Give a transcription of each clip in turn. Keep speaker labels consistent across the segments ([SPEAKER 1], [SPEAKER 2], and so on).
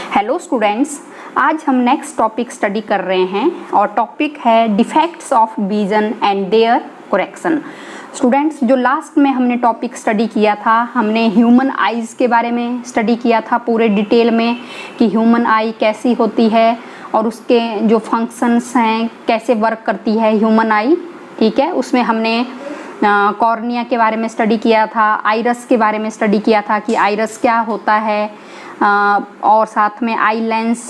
[SPEAKER 1] Hello students, आज हम next topic study कर रहे हैं और टॉपिक है defects of vision and their correction. Students, जो लास्ट में हमने टॉपिक स्टडी किया था, हमने ह्यूमन आईज़ के बारे में स्टडी किया था पूरे डिटेल में कि ह्यूमन आई कैसी होती है और उसके जो फंक्शंस हैं कैसे वर्क करती है ह्यूमन आई। ठीक है, उसमें हमने कॉर्निया के बारे में स्टडी किया था, आइरस के बारे में स्टडी किया था कि आइरस क्या होता है और साथ में आई लेंस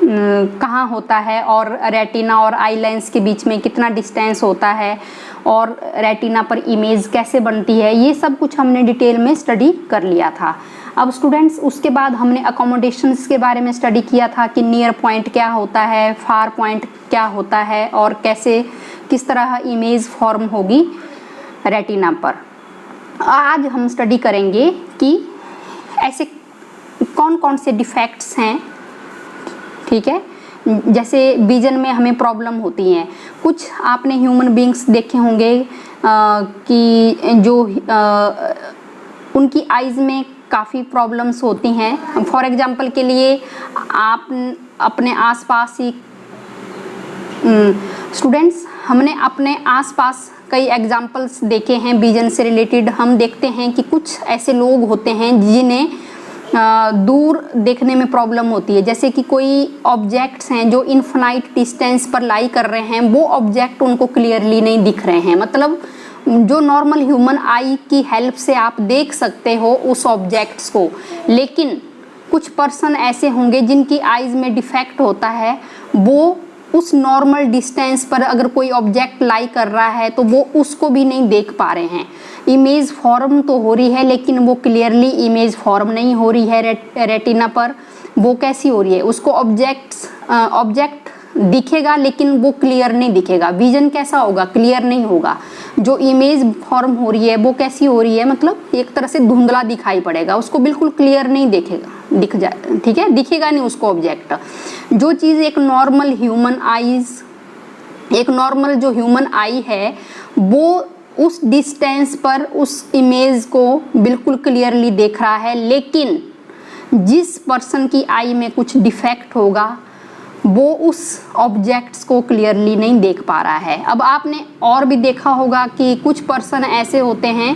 [SPEAKER 1] कहाँ होता है और रेटिना और आई लेंस के बीच में कितना डिस्टेंस होता है और रेटिना पर इमेज कैसे बनती है। ये सब कुछ हमने डिटेल में स्टडी कर लिया था। अब स्टूडेंट्स, उसके बाद हमने अकोमोडेशंस के बारे में स्टडी किया था कि नियर पॉइंट क्या होता है, फार पॉइंट क्या होता है और कैसे किस तरह इमेज फॉर्म होगी रेटिना पर। आज हम स्टडी करेंगे कि ऐसे कौन कौन से डिफेक्ट्स हैं। ठीक है, जैसे विजन में हमें प्रॉब्लम होती हैं। कुछ आपने ह्यूमन बींग्स देखे होंगे कि जो उनकी आइज़ में काफ़ी प्रॉब्लम्स होती हैं। फॉर एग्जांपल के लिए आप अपने आसपास ही स्टूडेंट्स, हमने अपने आसपास कई एग्जांपल्स देखे हैं विजन से रिलेटेड। हम देखते हैं कि कुछ ऐसे लोग होते हैं जिन्हें दूर देखने में प्रॉब्लम होती है। जैसे कि कोई ऑब्जेक्ट्स हैं जो इनफाइनाइट डिस्टेंस पर लाई कर रहे हैं, वो ऑब्जेक्ट उनको क्लियरली नहीं दिख रहे हैं। मतलब जो नॉर्मल ह्यूमन आई की हेल्प से आप देख सकते हो उस ऑब्जेक्ट्स को, लेकिन कुछ पर्सन ऐसे होंगे जिनकी आइज़ में डिफेक्ट होता है। वो उस नॉर्मल डिस्टेंस पर अगर कोई ऑब्जेक्ट लाई कर रहा है तो वो उसको भी नहीं देख पा रहे हैं। इमेज फॉर्म तो हो रही है लेकिन वो क्लियरली इमेज फॉर्म नहीं हो रही है रेटिना पर। वो कैसी हो रही है, उसको ऑब्जेक्ट दिखेगा लेकिन वो क्लियर नहीं दिखेगा। विजन कैसा होगा, क्लियर नहीं होगा। जो इमेज फॉर्म हो रही है वो कैसी हो रही है, मतलब एक तरह से धुंधला दिखाई पड़ेगा, उसको बिल्कुल क्लियर नहीं दिखेगा। ठीक है, दिखेगा नहीं उसको ऑब्जेक्ट। जो चीज़ एक नॉर्मल जो ह्यूमन आई है वो उस डिस्टेंस पर उस इमेज को बिल्कुल क्लियरली देख रहा है, लेकिन जिस पर्सन की आई में कुछ डिफेक्ट होगा वो उस ऑब्जेक्ट्स को क्लियरली नहीं देख पा रहा है। अब आपने और भी देखा होगा कि कुछ पर्सन ऐसे होते हैं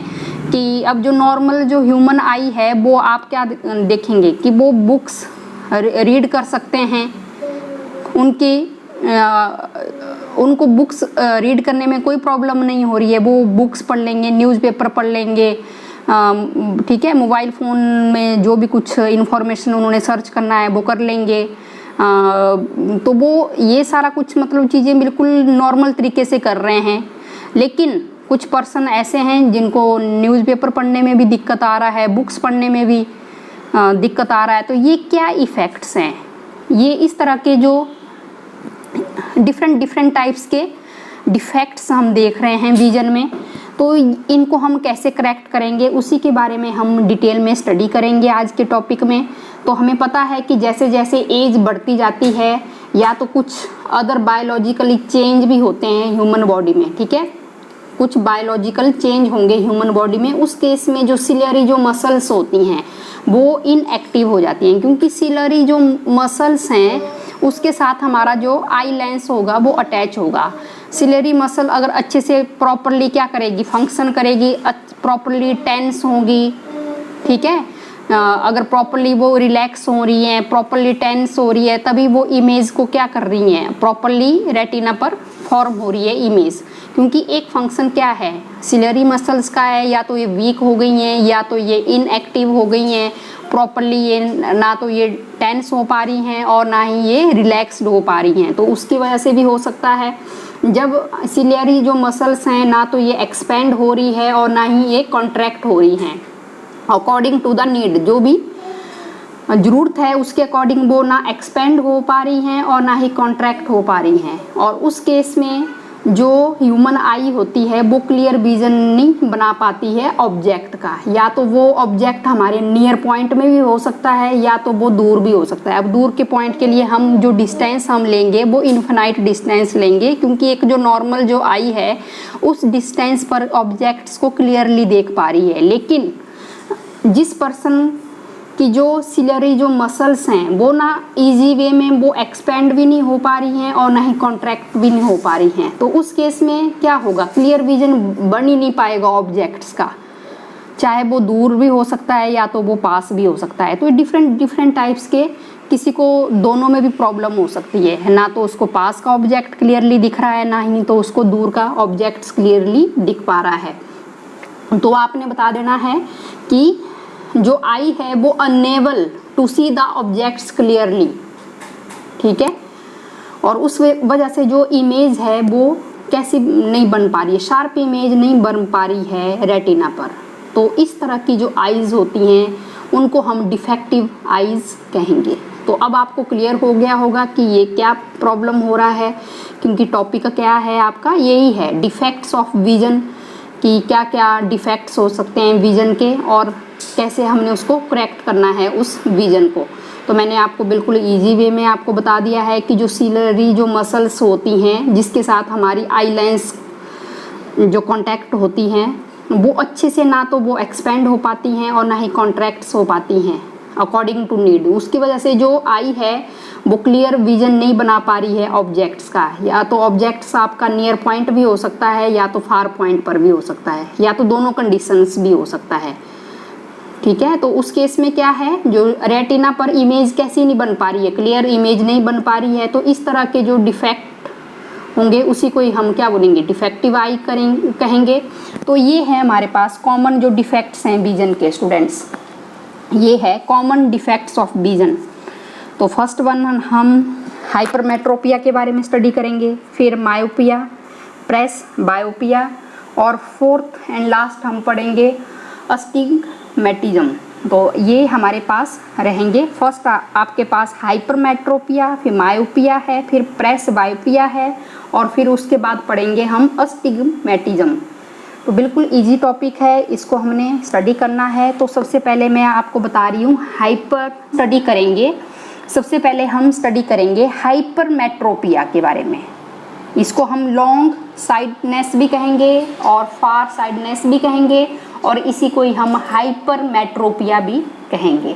[SPEAKER 1] कि अब जो नॉर्मल जो ह्यूमन आई है वो आप क्या देखेंगे कि वो बुक्स रीड कर सकते हैं। उनको बुक्स रीड करने में कोई प्रॉब्लम नहीं हो रही है। वो बुक्स पढ़ लेंगे, न्यूज़पेपर पढ़ लेंगे। ठीक है, मोबाइल फ़ोन में जो भी कुछ इन्फॉर्मेशन उन्होंने सर्च करना है वो कर लेंगे। तो वो ये सारा कुछ मतलब चीज़ें बिल्कुल नॉर्मल तरीके से कर रहे हैं। लेकिन कुछ पर्सन ऐसे हैं जिनको न्यूज़पेपर पढ़ने में भी दिक्कत आ रहा है, बुक्स पढ़ने में भी दिक्कत आ रहा है। तो ये क्या इफ़ेक्ट्स हैं, ये इस तरह के जो डिफरेंट टाइप्स के डिफेक्ट्स हम देख रहे हैं विजन में, तो इनको हम कैसे करेक्ट करेंगे उसी के बारे में हम डिटेल में स्टडी करेंगे आज के टॉपिक में। तो हमें पता है कि जैसे जैसे एज बढ़ती जाती है या तो कुछ अदर बायोलॉजिकली चेंज भी होते हैं ह्यूमन बॉडी में। ठीक है, कुछ बायोलॉजिकल चेंज होंगे ह्यूमन बॉडी में। उस केस में जो सिलरी जो मसल्स होती हैं वो इनएक्टिव हो जाती हैं, क्योंकि सिलरी जो मसल्स हैं उसके साथ हमारा जो आई लेंस होगा वो अटैच होगा। सिलरी मसल अगर अच्छे से प्रॉपरली क्या करेगी, फंक्शन करेगी, प्रॉपरली टेंस होगी। ठीक है, अगर प्रॉपरली वो रिलैक्स हो रही हैं, प्रॉपरली टेंस हो रही है, तभी वो इमेज को क्या कर रही हैं, प्रॉपरली रेटिना पर फॉर्म हो रही है इमेज। क्योंकि एक फंक्शन क्या है सिलरी मसल्स का है, या तो ये वीक हो गई हैं या तो ये इनएक्टिव हो गई हैं प्रॉपरली, ये ना तो ये टेंस हो पा रही हैं और ना ही ये रिलैक्स्ड हो पा रही हैं। तो उसकी वजह से भी हो सकता है जब सिलरी जो मसल्स हैं ना तो ये एक्सपेंड हो रही है और ना ही ये कॉन्ट्रैक्ट हो रही हैं अकॉर्डिंग टू द नीड। जो भी ज़रूरत है उसके अकॉर्डिंग वो ना एक्सपेंड हो पा रही हैं और ना ही कॉन्ट्रैक्ट हो पा रही हैं। और उस केस में जो ह्यूमन आई होती है वो क्लियर विजन नहीं बना पाती है ऑब्जेक्ट का। या तो वो ऑब्जेक्ट हमारे नियर पॉइंट में भी हो सकता है या तो वो दूर भी हो सकता है। अब दूर के पॉइंट के लिए हम जो डिस्टेंस हम लेंगे वो इनफाइनाइट डिस्टेंस लेंगे, क्योंकि एक जो नॉर्मल जो आई है उस डिस्टेंस पर ऑब्जेक्ट्स को क्लियरली देख पा रही है। लेकिन जिस पर्सन कि जो सिलरी जो मसल्स हैं वो ना इजी वे में वो एक्सपेंड भी नहीं हो पा रही हैं और ना ही कॉन्ट्रैक्ट भी नहीं हो पा रही हैं। तो उस केस में क्या होगा, क्लियर विजन बन ही नहीं पाएगा ऑब्जेक्ट्स का, चाहे वो दूर भी हो सकता है या तो वो पास भी हो सकता है। तो डिफरेंट टाइप्स के, किसी को दोनों में भी प्रॉब्लम हो सकती है, ना तो उसको पास का ऑब्जेक्ट क्लियरली दिख रहा है, ना ही तो उसको दूर का ऑब्जेक्ट्स क्लियरली दिख पा रहा है। तो आपने बता देना है कि जो आई है वो unable to see the objects clearly, ठीक है, और उस वजह से जो इमेज है वो कैसी नहीं बन पा रही है, शार्प इमेज नहीं बन पा रही है रेटिना पर। तो इस तरह की जो आईज होती हैं उनको हम डिफेक्टिव आईज कहेंगे। तो अब आपको क्लियर हो गया होगा कि ये क्या प्रॉब्लम हो रहा है, क्योंकि टॉपिक क्या है आपका, यही है डिफेक्ट्स ऑफ विजन, कि क्या क्या डिफेक्ट्स हो सकते हैं विजन के और कैसे हमने उसको करेक्ट करना है उस विजन को। तो मैंने आपको बिल्कुल इजी वे में आपको बता दिया है कि जो सिलरी जो मसल्स होती हैं जिसके साथ हमारी आई लेंस जो कांटेक्ट होती हैं वो अच्छे से ना तो वो एक्सपेंड हो पाती हैं और ना ही कॉन्ट्रैक्ट्स हो पाती हैं अकॉर्डिंग टू नीड। उसकी वजह से जो आई है वो क्लियर विजन नहीं बना पा रही है ऑब्जेक्ट्स का, या तो ऑब्जेक्ट्स आपका नियर पॉइंट भी हो सकता है या तो फार पॉइंट पर भी हो सकता है, या तो दोनों कंडीशंस भी हो सकता है, ठीक है। तो उस केस में क्या है, जो रेटिना पर इमेज कैसी नहीं बन पा रही है, क्लियर इमेज नहीं बन पा रही है, तो इस तरह के जो डिफेक्ट होंगे उसी को ही हम क्या बोलेंगे, डिफेक्टिव आई कहेंगे। तो ये है हमारे पास कॉमन जो डिफेक्ट्स हैं विजन के स्टूडेंट्स, ये है कॉमन डिफेक्ट्स ऑफ विजन। तो फर्स्ट वन हम हाइपरमेट्रोपिया के बारे में स्टडी करेंगे, फिर मायोपिया, प्रेस बायोपिया, और फोर्थ एंड लास्ट हम पढ़ेंगे अस्टिग्मेटिज्म। तो ये हमारे पास रहेंगे। फर्स्ट आपके पास हाइपरमेट्रोपिया, फिर मायोपिया है, फिर प्रेस बायोपिया है, और फिर उसके बाद पढ़ेंगे हम अस्टिग्मेटिज्म। तो बिल्कुल इजी टॉपिक है, इसको हमने स्टडी करना है। तो सबसे पहले मैं आपको बता रही हूँ हाइपर स्टडी करेंगे। सबसे पहले हम स्टडी करेंगे हाइपरमेट्रोपिया के बारे में। इसको हम लॉन्ग साइडनेस भी कहेंगे और फार साइडनेस भी कहेंगे, और इसी को ही हम हाइपरमेट्रोपिया भी कहेंगे।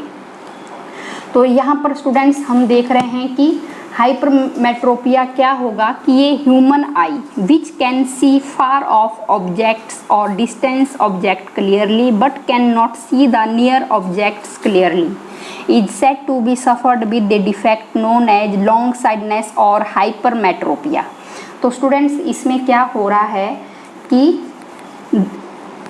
[SPEAKER 1] तो यहाँ पर स्टूडेंट्स हम देख रहे हैं कि हाइपरमेट्रोपिया क्या होगा कि ये human eye which can see far off objects और distance object clearly but can not see the near objects clearly is said to be suffered with the defect known as long sightedness और hypermetropia। तो students इसमें क्या हो रहा है कि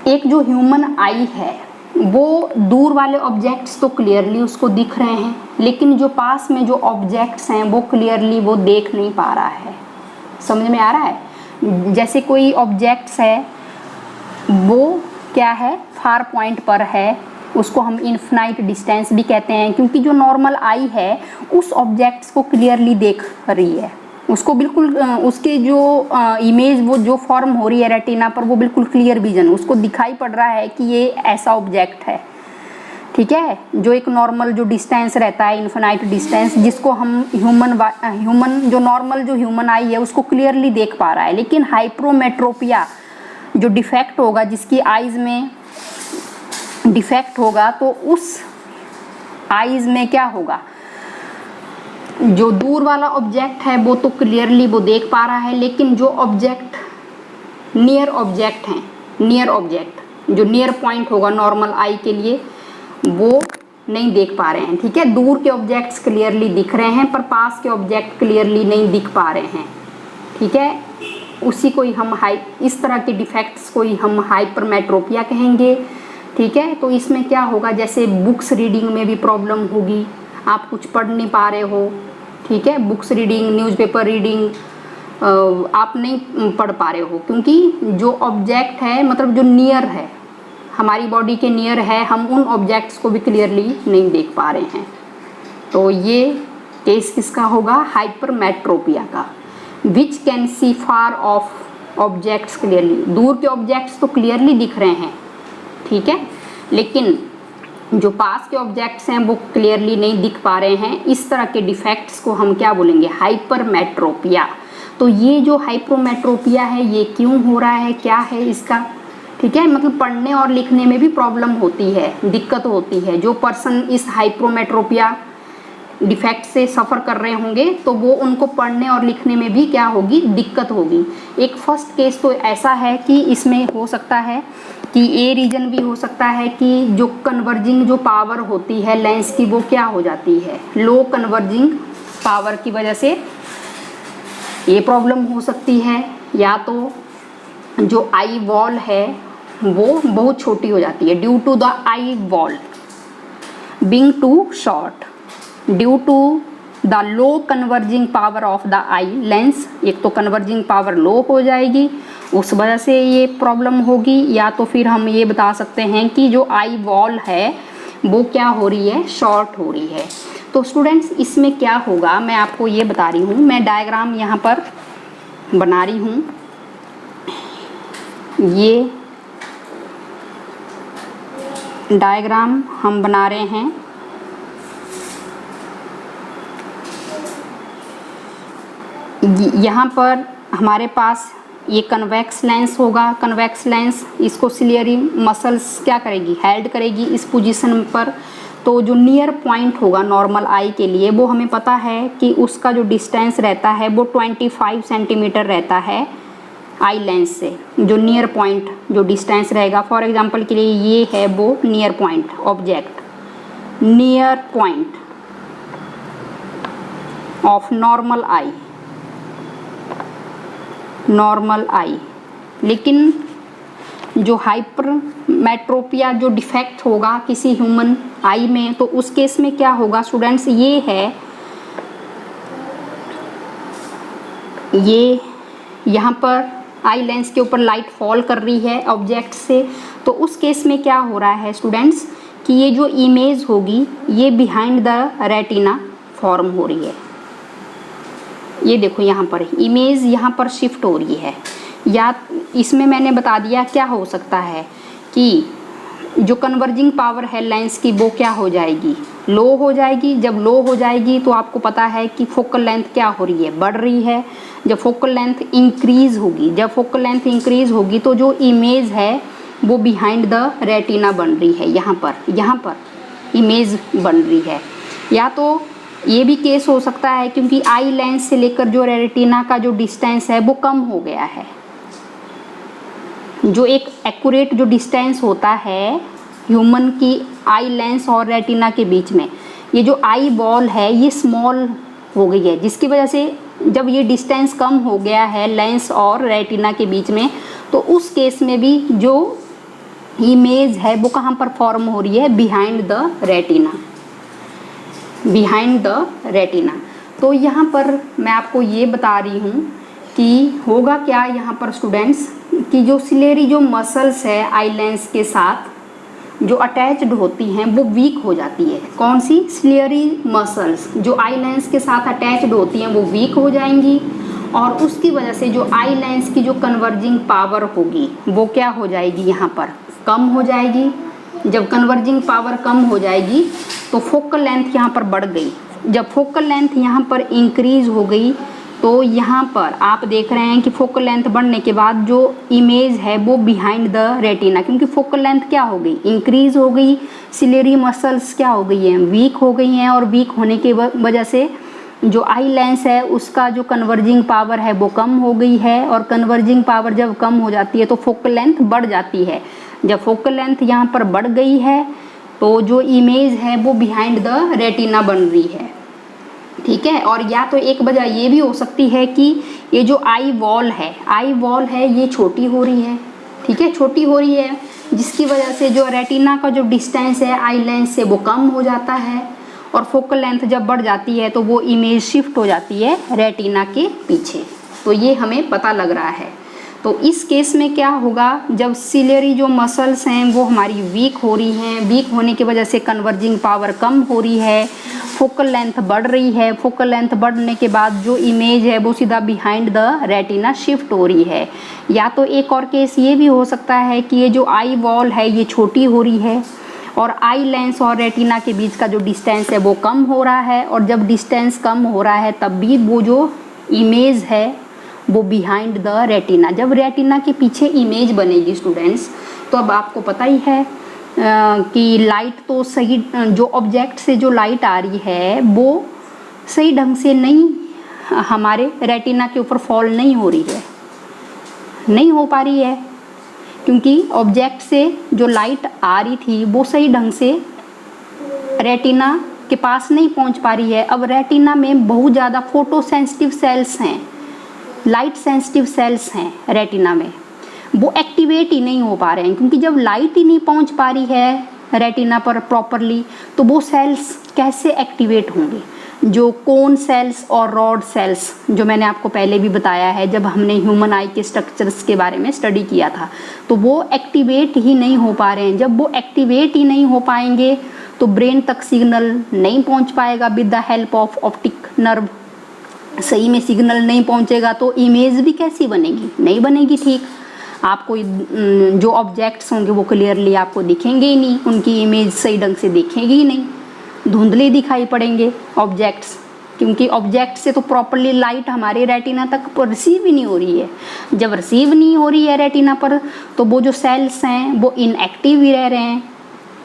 [SPEAKER 1] एक जो ह्यूमन आई है वो दूर वाले ऑब्जेक्ट्स तो क्लियरली उसको दिख रहे हैं, लेकिन जो पास में जो ऑब्जेक्ट्स हैं वो क्लियरली वो देख नहीं पा रहा है। समझ में आ रहा है? जैसे कोई ऑब्जेक्ट्स है वो क्या है, फार पॉइंट पर है, उसको हम इन्फिनाइट डिस्टेंस भी कहते हैं, क्योंकि जो नॉर्मल आई है उस ऑब्जेक्ट्स को क्लियरली देख रही है, उसको बिल्कुल उसके जो इमेज वो जो फॉर्म हो रही है रेटिना पर वो बिल्कुल क्लियर विजन उसको दिखाई पड़ रहा है कि ये ऐसा ऑब्जेक्ट है, ठीक है। जो एक नॉर्मल जो डिस्टेंस रहता है इन्फिनाइट डिस्टेंस, जिसको हम ह्यूमन जो नॉर्मल जो ह्यूमन आई है उसको क्लियरली देख पा रहा है। लेकिन हाइपरमेट्रोपिया जो डिफेक्ट होगा, जिसकी आइज़ में डिफेक्ट होगा, तो उस आइज़ में क्या होगा, जो दूर वाला ऑब्जेक्ट है वो तो क्लियरली वो देख पा रहा है, लेकिन जो ऑब्जेक्ट नियर ऑब्जेक्ट हैं, नियर ऑब्जेक्ट जो नियर पॉइंट होगा नॉर्मल आई के लिए वो नहीं देख पा रहे हैं, ठीक है। दूर के ऑब्जेक्ट्स क्लियरली दिख रहे हैं पर पास के ऑब्जेक्ट क्लियरली नहीं दिख पा रहे हैं, ठीक है। उसी को ही हम इस तरह के डिफेक्ट्स को ही हम हाइपरमेट्रोपिया कहेंगे, ठीक है। तो इसमें क्या होगा, जैसे बुक्स रीडिंग में भी प्रॉब्लम होगी, आप कुछ पढ़ नहीं पा रहे हो, ठीक है। बुक्स रीडिंग, न्यूज़पेपर रीडिंग आप नहीं पढ़ पा रहे हो, क्योंकि जो ऑब्जेक्ट है मतलब जो नियर है, हमारी बॉडी के नियर है, हम उन ऑब्जेक्ट्स को भी क्लियरली नहीं देख पा रहे हैं। तो ये केस किसका होगा, हाइपरमेट्रोपिया का। विच can see far off objects clearly, दूर के ऑब्जेक्ट्स तो क्लियरली दिख रहे हैं, ठीक है, लेकिन जो पास के ऑब्जेक्ट्स हैं वो क्लियरली नहीं दिख पा रहे हैं। इस तरह के डिफेक्ट्स को हम क्या बोलेंगे, हाइपरमेट्रोपिया। तो ये जो हाइपरमेट्रोपिया है ये क्यों हो रहा है, क्या है इसका ठीक है, मतलब पढ़ने और लिखने में भी प्रॉब्लम होती है, दिक्कत होती है। जो पर्सन इस हाइप्रोमेट्रोपिया डिफेक्ट से सफ़र कर रहे होंगे तो वो उनको पढ़ने और लिखने में भी क्या होगी, दिक्कत होगी। एक फर्स्ट केस तो ऐसा है कि इसमें हो सकता है कि ए रीजन भी हो सकता है कि जो कन्वर्जिंग जो पावर होती है लेंस की वो क्या हो जाती है, लो कन्वर्जिंग पावर की वजह से ये प्रॉब्लम हो सकती है। या तो जो आई वॉल है वो बहुत छोटी हो जाती है, due to the eye wall being too short, due to the low converging power of the eye lens. एक तो कन्वर्जिंग पावर लो हो जाएगी, उस वजह से ये प्रॉब्लम होगी। या तो फिर हम ये बता सकते हैं कि जो आई वॉल है वो क्या हो रही है, शॉर्ट हो रही है। तो स्टूडेंट्स इसमें क्या होगा मैं आपको ये बता रही हूँ, मैं डायग्राम यहाँ पर बना रही हूँ। ये डायग्राम हम बना रहे हैं, यहाँ पर हमारे पास ये कन्वेक्स लेंस होगा। कन्वेक्स लेंस इसको सिलियरी मसल्स क्या करेगी, हेल्ड करेगी इस पोजीशन पर। तो जो नियर पॉइंट होगा नॉर्मल आई के लिए वो हमें पता है कि उसका जो डिस्टेंस रहता है वो 25 सेंटीमीटर रहता है आई लेंस से। जो नियर पॉइंट जो डिस्टेंस रहेगा, फॉर एग्जांपल के लिए ये है वो near point object, near point of normal eye, normal eye. लेकिन जो हाइपरमेट्रोपिया जो डिफेक्ट होगा किसी ह्यूमन आई में, तो उस केस में क्या होगा स्टूडेंट्स, ये है, ये यहाँ पर आई लेंस के ऊपर लाइट फॉल कर रही है ऑब्जेक्ट से। तो उस केस में क्या हो रहा है स्टूडेंट्स कि ये जो इमेज होगी ये बिहाइंड द रेटिना फॉर्म हो रही है। ये देखो यहाँ पर इमेज यहाँ पर शिफ्ट हो रही है। या इसमें मैंने बता दिया क्या हो सकता है कि जो कन्वर्जिंग पावर है लेंस की वो क्या हो जाएगी, लो हो जाएगी। जब लो हो जाएगी तो आपको पता है कि फोकल लेंथ क्या हो रही है, बढ़ रही है। जब फोकल लेंथ इंक्रीज होगी, जब फोकल लेंथ इंक्रीज होगी तो जो इमेज है वो बिहाइंड द रेटिना बन रही है, यहाँ पर इमेज बन रही है। या तो ये भी केस हो सकता है क्योंकि आई लेंस से लेकर जो रेटिना का जो डिस्टेंस है वो कम हो गया है। जो एक एक्यूरेट जो डिस्टेंस होता है ह्यूमन की आई लेंस और रेटिना के बीच में, ये जो आई बॉल है ये स्मॉल हो गई है, जिसकी वजह से जब ये डिस्टेंस कम हो गया है लेंस और रेटिना के बीच में, तो उस केस में भी जो इमेज है वो कहाँ पर फॉर्म हो रही है, behind the retina, behind the retina. तो यहाँ पर मैं आपको ये बता रही हूँ कि होगा क्या यहाँ पर स्टूडेंट्स कि जो सिलेरी जो मसल्स है आई लेंस के साथ जो अटैच्ड होती हैं वो वीक हो जाती है। कौन सी, सिलेरी मसल्स जो आई लेंस के साथ अटैच्ड होती हैं वो वीक हो जाएंगी, और उसकी वजह से जो आई लेंस की जो कन्वर्जिंग पावर होगी वो क्या हो जाएगी, यहाँ पर कम हो जाएगी। जब कन्वर्जिंग पावर कम हो जाएगी तो फोकल लेंथ यहाँ पर बढ़ गई। जब फोकल लेंथ यहाँ पर इंक्रीज हो गई तो यहाँ पर आप देख रहे हैं कि फोकल लेंथ बढ़ने के बाद जो इमेज है वो बिहाइंड द रेटिना, क्योंकि फोकल लेंथ क्या हो गई, इंक्रीज हो गई। सिलेरी मसल्स क्या हो गई हैं, वीक हो गई हैं, और वीक होने की वजह से जो आई लेंस है उसका जो कन्वर्जिंग पावर है वो कम हो गई है। और कन्वर्जिंग पावर जब कम हो जाती है तो फोकल लेंथ बढ़ जाती है। जब फोकल लेंथ यहाँ पर बढ़ गई है तो जो इमेज है वो बिहाइंड द रेटिना बन रही है, ठीक है। और या तो एक वजह ये भी हो सकती है कि ये जो आई वॉल है ये छोटी हो रही है, ठीक है, छोटी हो रही है, जिसकी वजह से जो रेटिना का जो डिस्टेंस है आई लेंस से वो कम हो जाता है, और फोकल लेंथ जब बढ़ जाती है तो वो इमेज शिफ्ट हो जाती है रेटिना के पीछे। तो ये हमें पता लग रहा है। तो इस केस में क्या होगा, जब सिलेरी जो मसल्स हैं वो हमारी वीक हो रही हैं, वीक होने की वजह से कन्वर्जिंग पावर कम हो रही है, फोकल लेंथ बढ़ रही है, फोकल लेंथ बढ़ने के बाद जो इमेज है वो सीधा बिहाइंड द रेटिना शिफ्ट हो रही है। या तो एक और केस ये भी हो सकता है कि ये जो आई वॉल है ये छोटी हो रही है और आई लेंस और रेटिना के बीच का जो डिस्टेंस है वो कम हो रहा है, और जब डिस्टेंस कम हो रहा है तब भी वो जो इमेज है वो बिहाइंड द रेटिना। जब रेटिना के पीछे इमेज बनेगी स्टूडेंट्स तो अब आपको पता ही है कि लाइट तो सही, जो ऑब्जेक्ट से जो लाइट आ रही है वो सही ढंग से नहीं हमारे रेटिना के ऊपर फॉल नहीं हो रही है, नहीं हो पा रही है, क्योंकि ऑब्जेक्ट से जो लाइट आ रही थी वो सही ढंग से रेटिना के पास नहीं पहुंच पा रही है। अब रेटिना में बहुत ज़्यादा फोटो सेंसिटिव सेल्स हैं, लाइट सेंसिटिव सेल्स हैं रेटिना में, वो एक्टिवेट ही नहीं हो पा रहे हैं, क्योंकि जब लाइट ही नहीं पहुंच पा रही है रेटिना पर प्रॉपरली तो वो सेल्स कैसे एक्टिवेट होंगे। जो कोन सेल्स और रॉड सेल्स, जो मैंने आपको पहले भी बताया है जब हमने ह्यूमन आई के स्ट्रक्चर्स के बारे में स्टडी किया था, तो वो एक्टिवेट ही नहीं हो पा रहे हैं। जब वो एक्टिवेट ही नहीं हो पाएंगे तो ब्रेन तक सिग्नल नहीं पहुंच पाएगा with the help of optic nerve, सही में सिग्नल नहीं पहुंचेगा तो इमेज भी कैसी बनेगी, नहीं बनेगी ठीक। आपको जो ऑब्जेक्ट्स होंगे वो क्लियरली आपको दिखेंगे ही नहीं, उनकी इमेज सही ढंग से दिखेगी ही नहीं, धुंधले दिखाई पड़ेंगे ऑब्जेक्ट्स, क्योंकि ऑब्जेक्ट से तो प्रॉपरली लाइट हमारे रेटिना तक रिसीव ही नहीं हो रही है। जब रिसीव नहीं हो रही है रेटिना पर तो वो जो सेल्स हैं वो इनएक्टिव ही रह रहे हैं,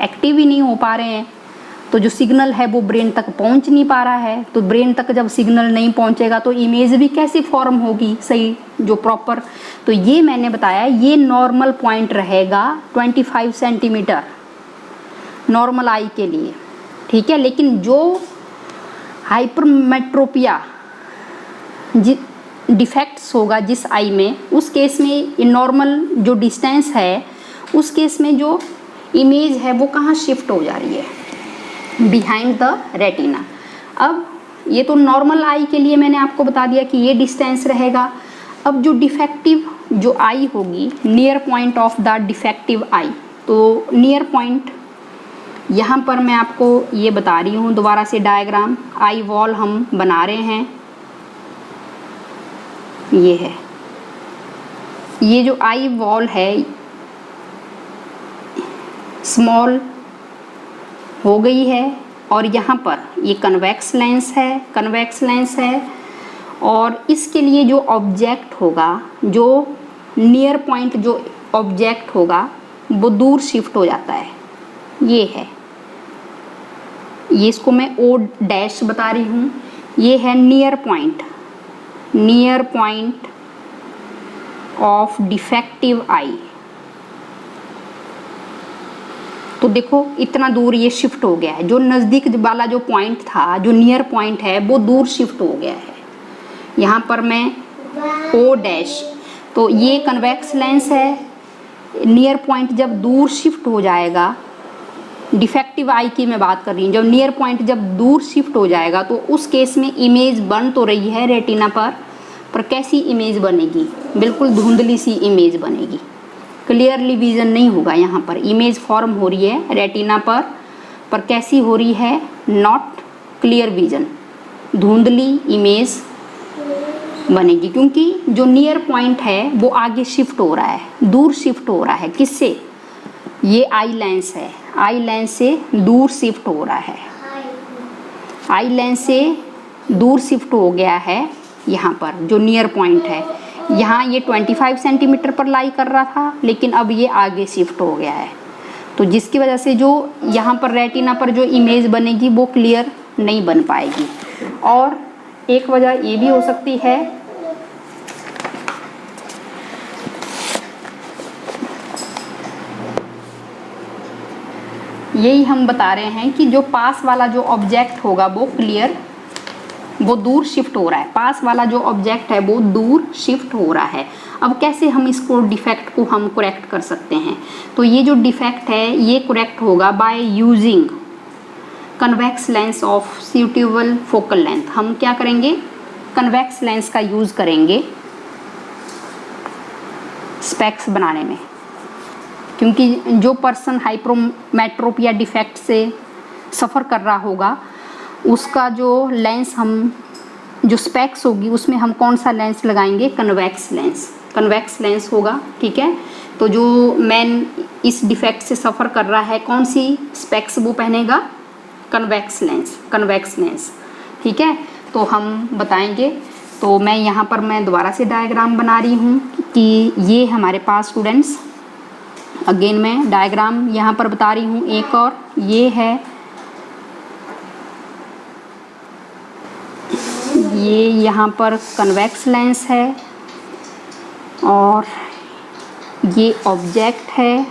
[SPEAKER 1] एक्टिव ही नहीं हो पा रहे हैं, तो जो सिग्नल है वो ब्रेन तक पहुंच नहीं पा रहा है। तो ब्रेन तक जब सिग्नल नहीं पहुंचेगा तो इमेज भी कैसी फॉर्म होगी सही, जो प्रॉपर। तो ये मैंने बताया, ये नॉर्मल पॉइंट रहेगा 25 सेंटीमीटर नॉर्मल आई के लिए, ठीक है। लेकिन जो हाइपरमेट्रोपिया डिफेक्ट्स होगा जिस आई में, उस केस में नॉर्मल जो डिस्टेंस है उस केस में जो इमेज है वो कहाँ शिफ्ट हो जा रही है, बिहाइंड द रेटिना। अब ये तो नॉर्मल आई के लिए मैंने आपको बता दिया कि ये डिस्टेंस रहेगा। अब जो डिफेक्टिव जो आई होगी, near point of the defective eye, तो नियर पॉइंट यहाँ पर मैं आपको ये बता रही हूँ दोबारा से डायग्राम, आई वॉल हम बना रहे हैं, ये है, ये जो आई वॉल है स्मॉल हो गई है, और यहाँ पर ये कन्वेक्स लेंस है, और इसके लिए जो ऑब्जेक्ट होगा, जो नियर पॉइंट जो ऑब्जेक्ट होगा वो दूर शिफ्ट हो जाता है, ये है, ये इसको मैं ओ डैश बता रही हूँ, ये है near point of defective eye. तो देखो इतना दूर ये शिफ्ट हो गया है, जो नज़दीक वाला जो पॉइंट था, जो नियर पॉइंट है वो दूर शिफ्ट हो गया है। यहाँ पर मैं ओ डैश, तो ये कन्वेक्स लेंस है, नियर पॉइंट जब दूर शिफ्ट हो जाएगा, डिफेक्टिव आई की मैं बात कर रही हूँ, जब नियर पॉइंट जब दूर शिफ्ट हो जाएगा तो उस केस में इमेज बन तो रही है रेटिना पर कैसी इमेज बनेगी, बिल्कुल धुंधली सी इमेज बनेगी, क्लियरली विजन नहीं होगा। यहाँ पर इमेज फॉर्म हो रही है रेटिना पर कैसी हो रही है, नॉट क्लियर विजन, धुंधली इमेज बनेगी, क्योंकि जो नियर पॉइंट है वो आगे शिफ्ट हो रहा है, दूर शिफ्ट हो रहा है। किससे? ये आई लेंस है, आई लेंस से दूर शिफ्ट हो रहा है, आई लेंस से दूर शिफ्ट हो गया है। यहाँ पर जो नियर पॉइंट है, यहाँ ये 25 सेंटीमीटर पर लाई कर रहा था, लेकिन अब ये आगे शिफ्ट हो गया है, तो जिसकी वजह से जो यहाँ पर रेटिना पर जो इमेज बनेगी वो क्लियर नहीं बन पाएगी। और एक वजह ये भी हो सकती है यही हम बता रहे हैं कि जो पास वाला जो ऑब्जेक्ट होगा वो क्लियर, वो दूर शिफ्ट हो रहा है, पास वाला जो ऑब्जेक्ट है वो दूर शिफ्ट हो रहा है। अब कैसे हम इसको डिफेक्ट को हम करेक्ट कर सकते हैं? तो ये जो डिफेक्ट है ये करेक्ट होगा by using convex lens of suitable focal length. हम क्या करेंगे? कन्वेक्स लेंस का यूज़ करेंगे स्पेक्स बनाने में, क्योंकि जो पर्सन हाइपरमेट्रोपिया डिफेक्ट से सफ़र कर रहा होगा उसका जो लेंस, हम जो स्पेक्स होगी उसमें हम कौन सा लेंस लगाएंगे? कन्वेक्स लेंस होगा, ठीक है। तो जो मैन इस डिफेक्ट से सफ़र कर रहा है कौन सी स्पेक्स वो पहनेगा? कन्वेक्स लेंस, ठीक है। तो हम बताएंगे। तो मैं यहाँ पर मैं दोबारा से डायग्राम बना रही हूँ कि ये हमारे पास स्टूडेंट्स अगेन मैं डायग्राम यहाँ पर बता रही हूँ एक और, ये है, ये यहाँ पर कन्वेक्स लेंस है और ये ऑब्जेक्ट है।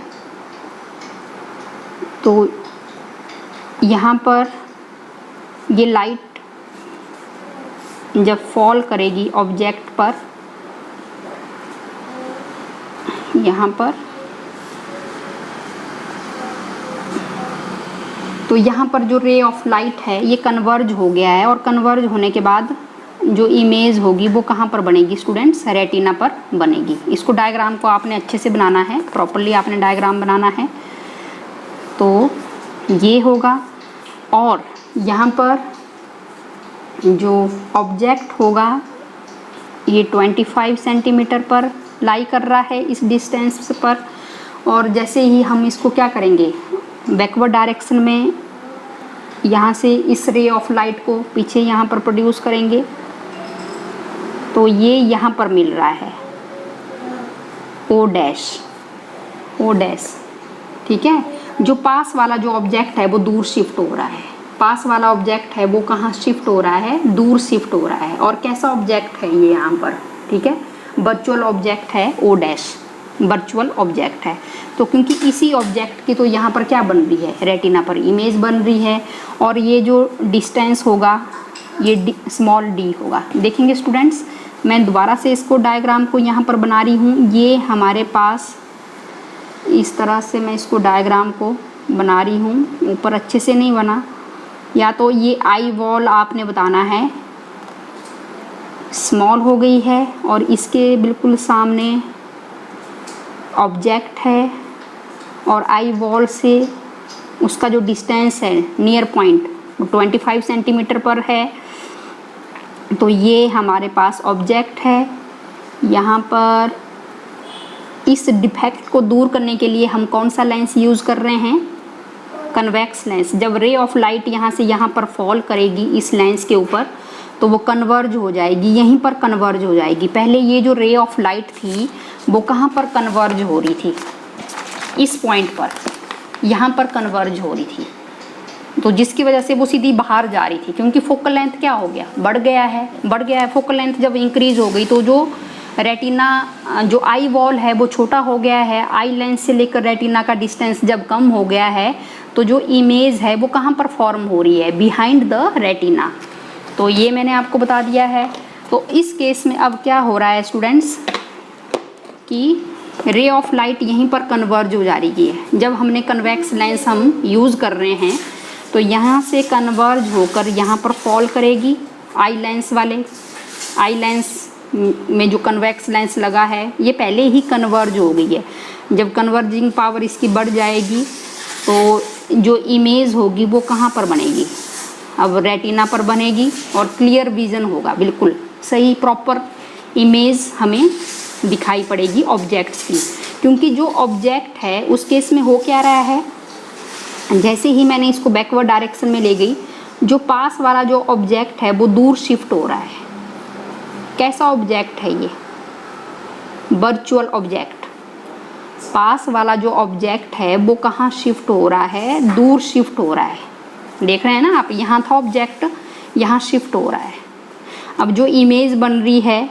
[SPEAKER 1] तो यहाँ पर ये लाइट जब फॉल करेगी ऑब्जेक्ट पर, यहाँ पर, तो यहाँ पर जो रे ऑफ लाइट है ये कन्वर्ज हो गया है, और कन्वर्ज होने के बाद जो इमेज होगी वो कहाँ पर बनेगी स्टूडेंट्स? रेटिना पर बनेगी। इसको डायग्राम को आपने अच्छे से बनाना है, प्रॉपरली आपने डायग्राम बनाना है। तो ये होगा, और यहाँ पर जो ऑब्जेक्ट होगा ये 25 सेंटीमीटर पर लाई कर रहा है इस डिस्टेंस पर, और जैसे ही हम इसको क्या करेंगे, बैकवर्ड डायरेक्शन में यहाँ से इस रे ऑफ लाइट को पीछे यहाँ पर प्रोड्यूस करेंगे, तो ये यहाँ पर मिल रहा है ओ डैश, ओ डैश, ठीक है। जो पास वाला जो ऑब्जेक्ट है वो दूर शिफ्ट हो रहा है, पास वाला ऑब्जेक्ट है वो कहाँ शिफ्ट हो रहा है? दूर शिफ्ट हो रहा है। और कैसा ऑब्जेक्ट है ये यहाँ पर? ठीक है, वर्चुअल ऑब्जेक्ट है, ओ डैश वर्चुअल ऑब्जेक्ट है। तो क्योंकि इसी ऑब्जेक्ट की तो यहाँ पर क्या बन रही है? रेटिना पर इमेज बन रही है, और ये जो डिस्टेंस होगा ये स्मॉल डी होगा। देखेंगे स्टूडेंट्स, मैं दोबारा से इसको डायग्राम को यहाँ पर बना रही हूँ। ये हमारे पास इस तरह से मैं इसको डायग्राम को बना रही हूँ, ऊपर अच्छे से नहीं बना, या तो ये आई वॉल आपने बताना है स्मॉल हो गई है, और इसके बिल्कुल सामने ऑब्जेक्ट है, और आई वॉल से उसका जो डिस्टेंस है नियर पॉइंट 25 सेंटीमीटर पर है। तो ये हमारे पास ऑब्जेक्ट है। यहाँ पर इस डिफेक्ट को दूर करने के लिए हम कौन सा लेंस यूज़ कर रहे हैं? Convex lens. जब रे ऑफ लाइट यहाँ से यहाँ पर फॉल करेगी इस लेंस के ऊपर, तो वो कन्वर्ज हो जाएगी, यहीं पर कन्वर्ज हो जाएगी। पहले ये जो रे ऑफ लाइट थी वो कहाँ पर कन्वर्ज हो रही थी? इस पॉइंट पर, यहाँ पर कन्वर्ज हो रही थी, तो जिसकी वजह से वो सीधी बाहर जा रही थी, क्योंकि फोकल लेंथ क्या हो गया? बढ़ गया है। फोकल लेंथ जब इंक्रीज हो गई तो जो रेटिना, जो आई वॉल है वो छोटा हो गया है। आई लेंस से लेकर रेटिना का डिस्टेंस जब कम हो गया है, तो जो इमेज है वो कहाँ पर फॉर्म हो रही है? Behind the retina. तो ये मैंने आपको बता दिया है। तो इस केस में अब क्या हो रहा है स्टूडेंट्स कि रे ऑफ लाइट यहीं पर कन्वर्ज हो जा रही है। जब हमने कन्वेक्स लेंस हम यूज़ कर रहे हैं, तो यहाँ से कन्वर्ज होकर यहाँ पर फॉल करेगी। आई लेंस वाले, आई लेंस में जो कन्वेक्स लेंस लगा है ये पहले ही कन्वर्ज हो गई है। जब कन्वर्जिंग पावर इसकी बढ़ जाएगी तो जो इमेज होगी वो कहाँ पर बनेगी? अब रेटिना पर बनेगी, और क्लियर विजन होगा, बिल्कुल सही प्रॉपर इमेज हमें दिखाई पड़ेगी ऑब्जेक्ट्स की। क्योंकि जो ऑब्जेक्ट है उस केस में हो क्या रहा है, जैसे ही मैंने इसको बैकवर्ड डायरेक्शन में ले गई, जो पास वाला जो ऑब्जेक्ट है वो दूर शिफ्ट हो रहा है। कैसा ऑब्जेक्ट है ये? Virtual object. पास वाला जो ऑब्जेक्ट है वो कहाँ शिफ्ट हो रहा है? दूर शिफ्ट हो रहा है। देख रहे हैं ना आप, यहाँ था ऑब्जेक्ट, यहाँ शिफ्ट हो रहा है। अब जो इमेज बन रही है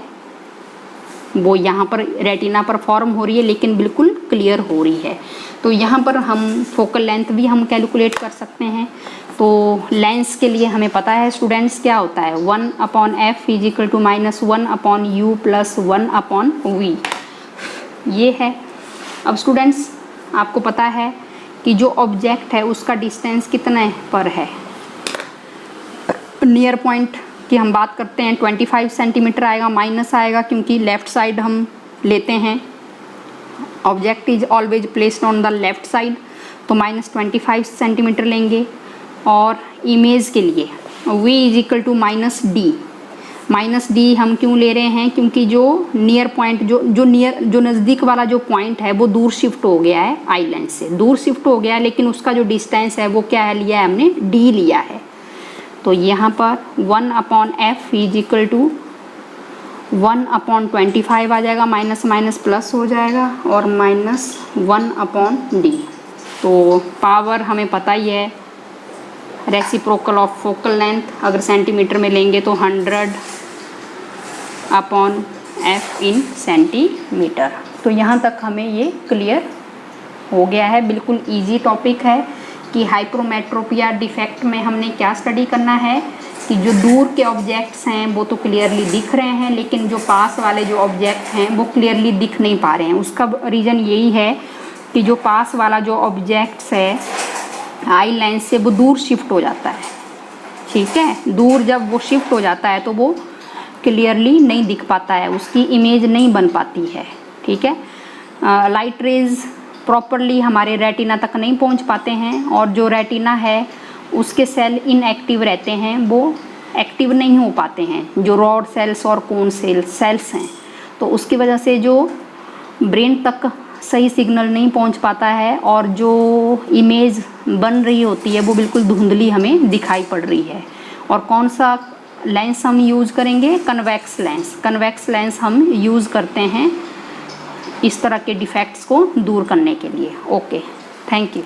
[SPEAKER 1] वो यहाँ पर रेटिना पर फॉर्म हो रही है, लेकिन बिल्कुल क्लियर हो रही है। तो यहाँ पर हम फोकल लेंथ भी हम कैलकुलेट कर सकते हैं। तो लेंस के लिए हमें पता है स्टूडेंट्स क्या होता है, 1/f = -1/u + 1/v, ये है। अब स्टूडेंट्स आपको पता है कि जो ऑब्जेक्ट है उसका डिस्टेंस कितने पर है? नियर पॉइंट की हम बात करते हैं 25 सेंटीमीटर आएगा, माइनस आएगा क्योंकि लेफ़्ट साइड हम लेते हैं, object is always placed on the left side, तो -25 सेंटीमीटर लेंगे। और इमेज के लिए v = -d हम क्यों ले रहे हैं? क्योंकि जो नियर पॉइंट, जो नज़दीक वाला जो पॉइंट है वो दूर शिफ्ट हो गया है, आई लेंस से दूर शिफ्ट हो गया है, लेकिन उसका जो डिस्टेंस है वो क्या है लिया है हमने? d लिया है। तो यहाँ पर 1/f = 1/25 आ जाएगा, माइनस माइनस प्लस हो जाएगा और -1/d। तो पावर हमें पता ही है, रेसिप्रोकल ऑफ फोकल लेंथ अगर सेंटीमीटर में लेंगे तो 100/f इन सेंटीमीटर। तो यहाँ तक हमें ये क्लियर हो गया है। बिल्कुल इजी टॉपिक है कि हाइपरोमेट्रोपिया डिफेक्ट में हमने क्या स्टडी करना है कि जो दूर के ऑब्जेक्ट्स हैं वो तो क्लियरली दिख रहे हैं, लेकिन जो पास वाले जो ऑब्जेक्ट हैं वो क्लियरली दिख नहीं पा रहे हैं। उसका रीज़न यही है कि जो पास वाला जो ऑब्जेक्ट्स है आई लेंस से वो दूर शिफ्ट हो जाता है। ठीक है, दूर जब वो शिफ्ट हो जाता है तो वो क्लियरली नहीं दिख पाता है, उसकी इमेज नहीं बन पाती है। ठीक है, लाइट रेज प्रॉपरली हमारे रेटिना तक नहीं पहुंच पाते हैं और जो रेटिना है उसके सेल इनएक्टिव रहते हैं, वो एक्टिव नहीं हो पाते हैं, जो रॉड सेल्स और कोन सेल्स हैं। तो उसकी वजह से जो ब्रेन तक सही सिग्नल नहीं पहुंच पाता है और जो इमेज बन रही होती है वो बिल्कुल धुंधली हमें दिखाई पड़ रही है। और कौन सा लेंस हम यूज़ करेंगे? Convex lens. कन्वेक्स लेंस हम यूज़ करते हैं इस तरह के डिफेक्ट्स को दूर करने के लिए। Okay, thank you.